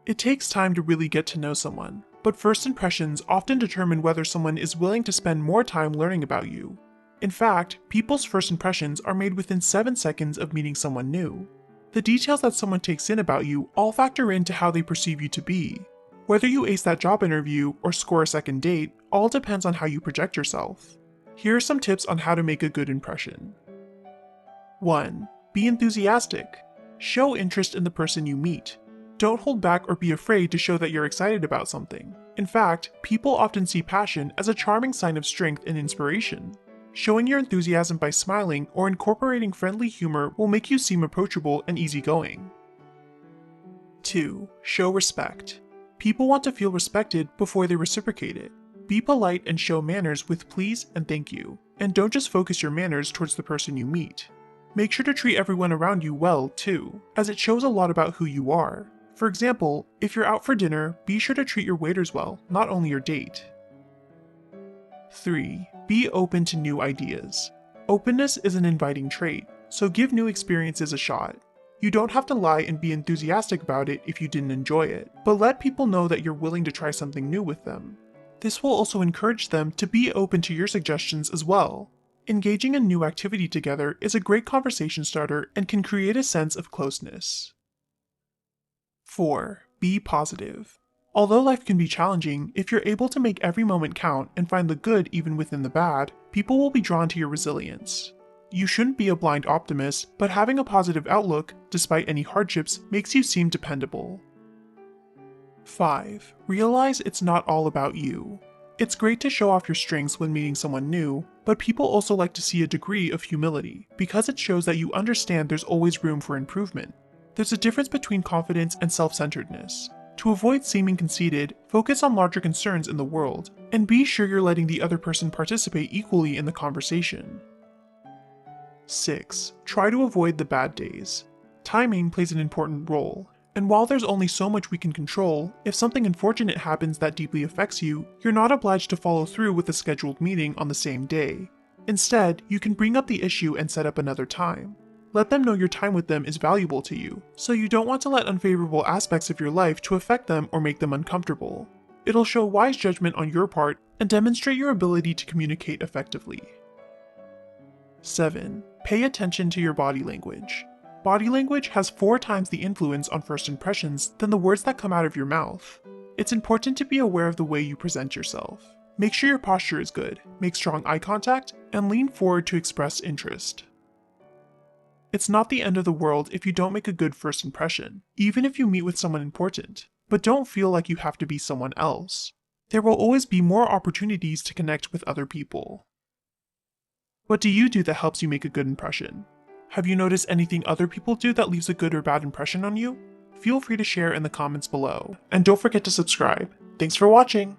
It takes time to really get to know someone, but first impressions often determine whether someone is willing to spend more time learning about you. In fact, people's first impressions are made within 7 seconds of meeting someone new. The details that someone takes in about you all factor into how they perceive you to be. Whether you ace that job interview or score a second date all depends on how you project yourself. Here are some tips on how to make a good impression. 1. Be enthusiastic. Show interest in the person you meet. Don't hold back or be afraid to show that you're excited about something. In fact, people often see passion as a charming sign of strength and inspiration. Showing your enthusiasm by smiling or incorporating friendly humor will make you seem approachable and easygoing. 2. Show respect. People want to feel respected before they reciprocate it. Be polite and show manners with please and thank you, and don't just focus your manners towards the person you meet. Make sure to treat everyone around you well, too, as it shows a lot about who you are. For example, if you're out for dinner, be sure to treat your waiters well, not only your date. 3. Be open to new ideas. Openness is an inviting trait, so give new experiences a shot. You don't have to lie and be enthusiastic about it if you didn't enjoy it, but let people know that you're willing to try something new with them. This will also encourage them to be open to your suggestions as well. Engaging in new activity together is a great conversation starter and can create a sense of closeness. 4. Be positive. Although life can be challenging, if you're able to make every moment count and find the good even within the bad, people will be drawn to your resilience. You shouldn't be a blind optimist, but having a positive outlook, despite any hardships, makes you seem dependable. 5. Realize it's not all about you. It's great to show off your strengths when meeting someone new, but people also like to see a degree of humility, because it shows that you understand there's always room for improvement. There's a difference between confidence and self-centeredness. To avoid seeming conceited, focus on larger concerns in the world, and be sure you're letting the other person participate equally in the conversation. 6. Try to avoid the bad days. Timing plays an important role, and while there's only so much we can control, if something unfortunate happens that deeply affects you, you're not obliged to follow through with a scheduled meeting on the same day. Instead, you can bring up the issue and set up another time. Let them know your time with them is valuable to you, so you don't want to let unfavorable aspects of your life to affect them or make them uncomfortable. It'll show wise judgment on your part and demonstrate your ability to communicate effectively. 7. Pay attention to your body language. Body language has 4 times the influence on first impressions than the words that come out of your mouth. It's important to be aware of the way you present yourself. Make sure your posture is good, make strong eye contact, and lean forward to express interest. It's not the end of the world if you don't make a good first impression, even if you meet with someone important, but don't feel like you have to be someone else. There will always be more opportunities to connect with other people. What do you do that helps you make a good impression? Have you noticed anything other people do that leaves a good or bad impression on you? Feel free to share in the comments below, and don't forget to subscribe. Thanks for watching!